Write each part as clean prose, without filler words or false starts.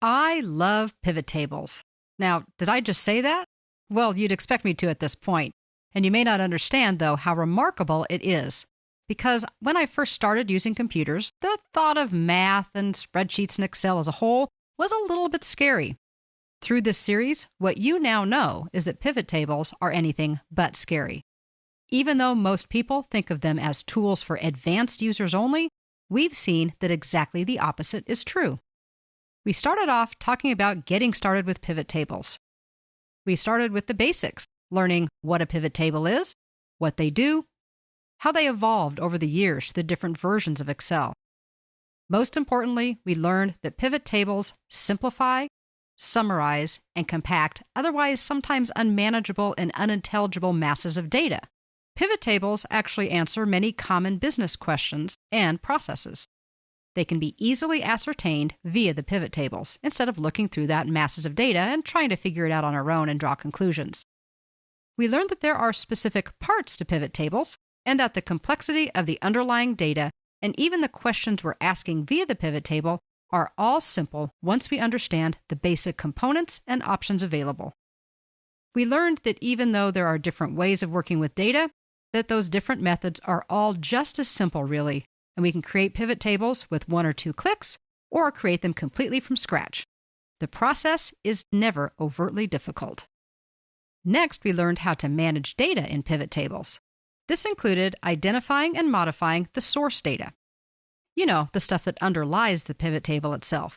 I love pivot tables. Now, did I just say that? Well, you'd expect me to at this point. And you may not understand, though, how remarkable it is. Because when I first started using computers, the thought of math and spreadsheets and Excel as a whole was a little bit scary. Through this series, what you now know is that pivot tables are anything but scary. Even though most people think of them as tools for advanced users only, we've seen that exactly the opposite is true. We started off talking about getting started with pivot tables. We started with the basics, learning what a pivot table is, what they do, how they evolved over the years to the different versions of Excel. Most importantly, we learned that pivot tables simplify, summarize, and compact otherwise sometimes unmanageable and unintelligible masses of data. Pivot tables actually answer many common business questions and processes. They can be easily ascertained via the pivot tables, instead of looking through that masses of data and trying to figure it out on our own and draw conclusions. We learned that there are specific parts to pivot tables, and that the complexity of the underlying data and even the questions we're asking via the pivot table are all simple once we understand the basic components and options available. We learned that even though there are different ways of working with data, that those different methods are all just as simple, really, and we can create pivot tables with 1 or 2 clicks or create them completely from scratch. The process is never overtly difficult. Next, we learned how to manage data in pivot tables. This included identifying and modifying the source data. You know, the stuff that underlies the pivot table itself.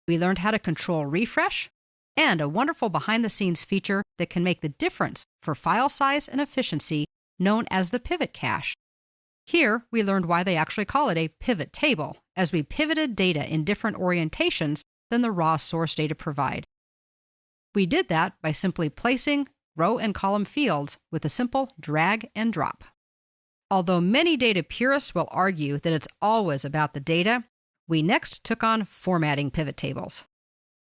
We learned how to control refresh and a wonderful behind-the-scenes feature that can make the difference for file size and efficiency known as the pivot cache. Here, we learned why they actually call it a pivot table, as we pivoted data in different orientations than the raw source data provide. We did that by simply placing row and column fields with a simple drag and drop. Although many data purists will argue that it's always about the data, we next took on formatting pivot tables.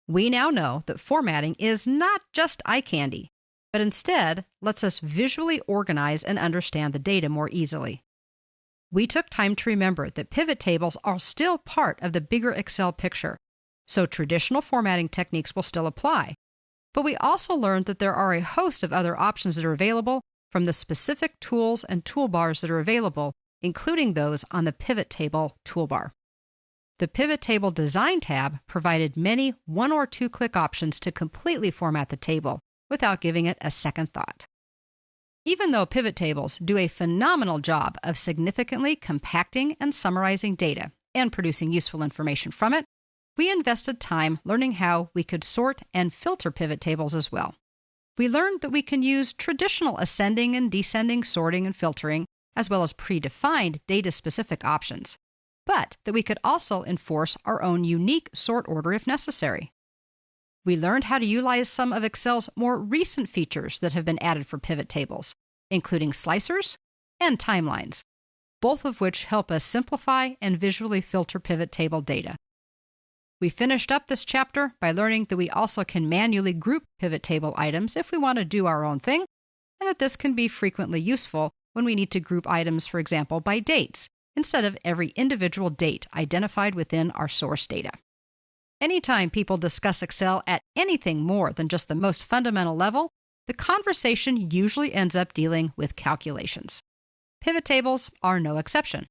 We now know that formatting is not just eye candy, but instead lets us visually organize and understand the data more easily. We took time to remember that pivot tables are still part of the bigger Excel picture, so traditional formatting techniques will still apply. But we also learned that there are a host of other options that are available from the specific tools and toolbars that are available, including those on the Pivot Table toolbar. The Pivot Table Design tab provided many 1 or 2 click options to completely format the table without giving it a second thought. Even though pivot tables do a phenomenal job of significantly compacting and summarizing data and producing useful information from it, we invested time learning how we could sort and filter pivot tables as well. We learned that we can use traditional ascending and descending sorting and filtering, as well as predefined data-specific options, but that we could also enforce our own unique sort order if necessary. We learned how to utilize some of Excel's more recent features that have been added for pivot tables, including slicers and timelines, both of which help us simplify and visually filter pivot table data. We finished up this chapter by learning that we also can manually group pivot table items if we want to do our own thing, and that this can be frequently useful when we need to group items, for example, by dates, instead of every individual date identified within our source data. Anytime people discuss Excel at anything more than just the most fundamental level, the conversation usually ends up dealing with calculations. Pivot tables are no exception.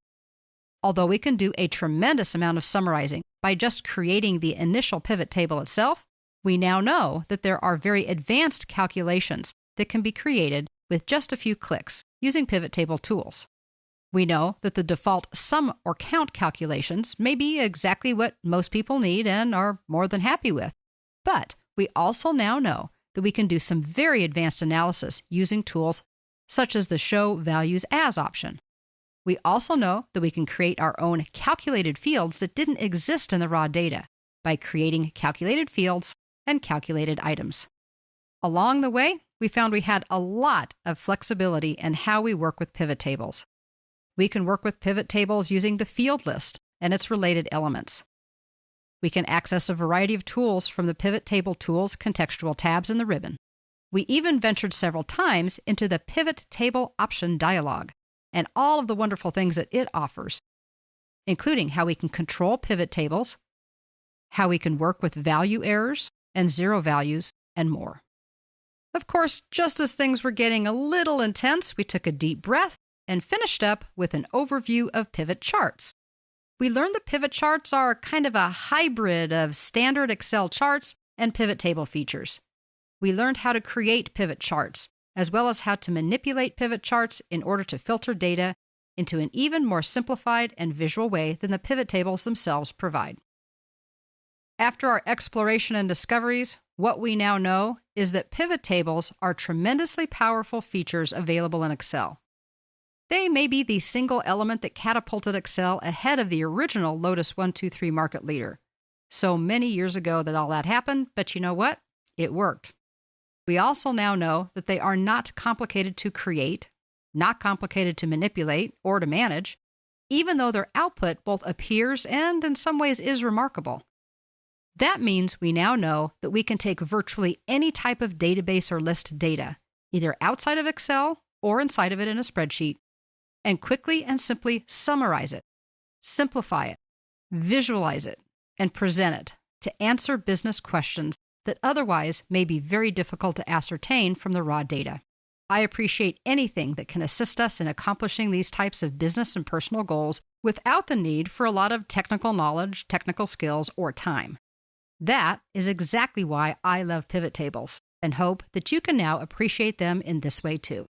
Although we can do a tremendous amount of summarizing by just creating the initial pivot table itself, we now know that there are very advanced calculations that can be created with just a few clicks using pivot table tools. We know that the default sum or count calculations may be exactly what most people need and are more than happy with. But we also now know that we can do some very advanced analysis using tools such as the Show Values As option. We also know that we can create our own calculated fields that didn't exist in the raw data by creating calculated fields and calculated items. Along the way, we found we had a lot of flexibility in how we work with pivot tables. We can work with pivot tables using the field list and its related elements. We can access a variety of tools from the Pivot Table Tools contextual tabs in the ribbon. We even ventured several times into the Pivot Table Option dialog and all of the wonderful things that it offers, including how we can control pivot tables, how we can work with value errors and zero values, and more. Of course, just as things were getting a little intense, we took a deep breath and finished up with an overview of pivot charts. We learned that pivot charts are kind of a hybrid of standard Excel charts and pivot table features. We learned how to create pivot charts, as well as how to manipulate pivot charts in order to filter data into an even more simplified and visual way than the pivot tables themselves provide. After our exploration and discoveries, what we now know is that pivot tables are tremendously powerful features available in Excel. They may be the single element that catapulted Excel ahead of the original Lotus 123 market leader. So many years ago that all that happened, but you know what? It worked. We also now know that they are not complicated to create, not complicated to manipulate or to manage, even though their output both appears and in some ways is remarkable. That means we now know that we can take virtually any type of database or list data, either outside of Excel or inside of it in a spreadsheet, and quickly and simply summarize it, simplify it, visualize it, and present it to answer business questions that otherwise may be very difficult to ascertain from the raw data. I appreciate anything that can assist us in accomplishing these types of business and personal goals without the need for a lot of technical knowledge, technical skills, or time. That is exactly why I love pivot tables and hope that you can now appreciate them in this way too.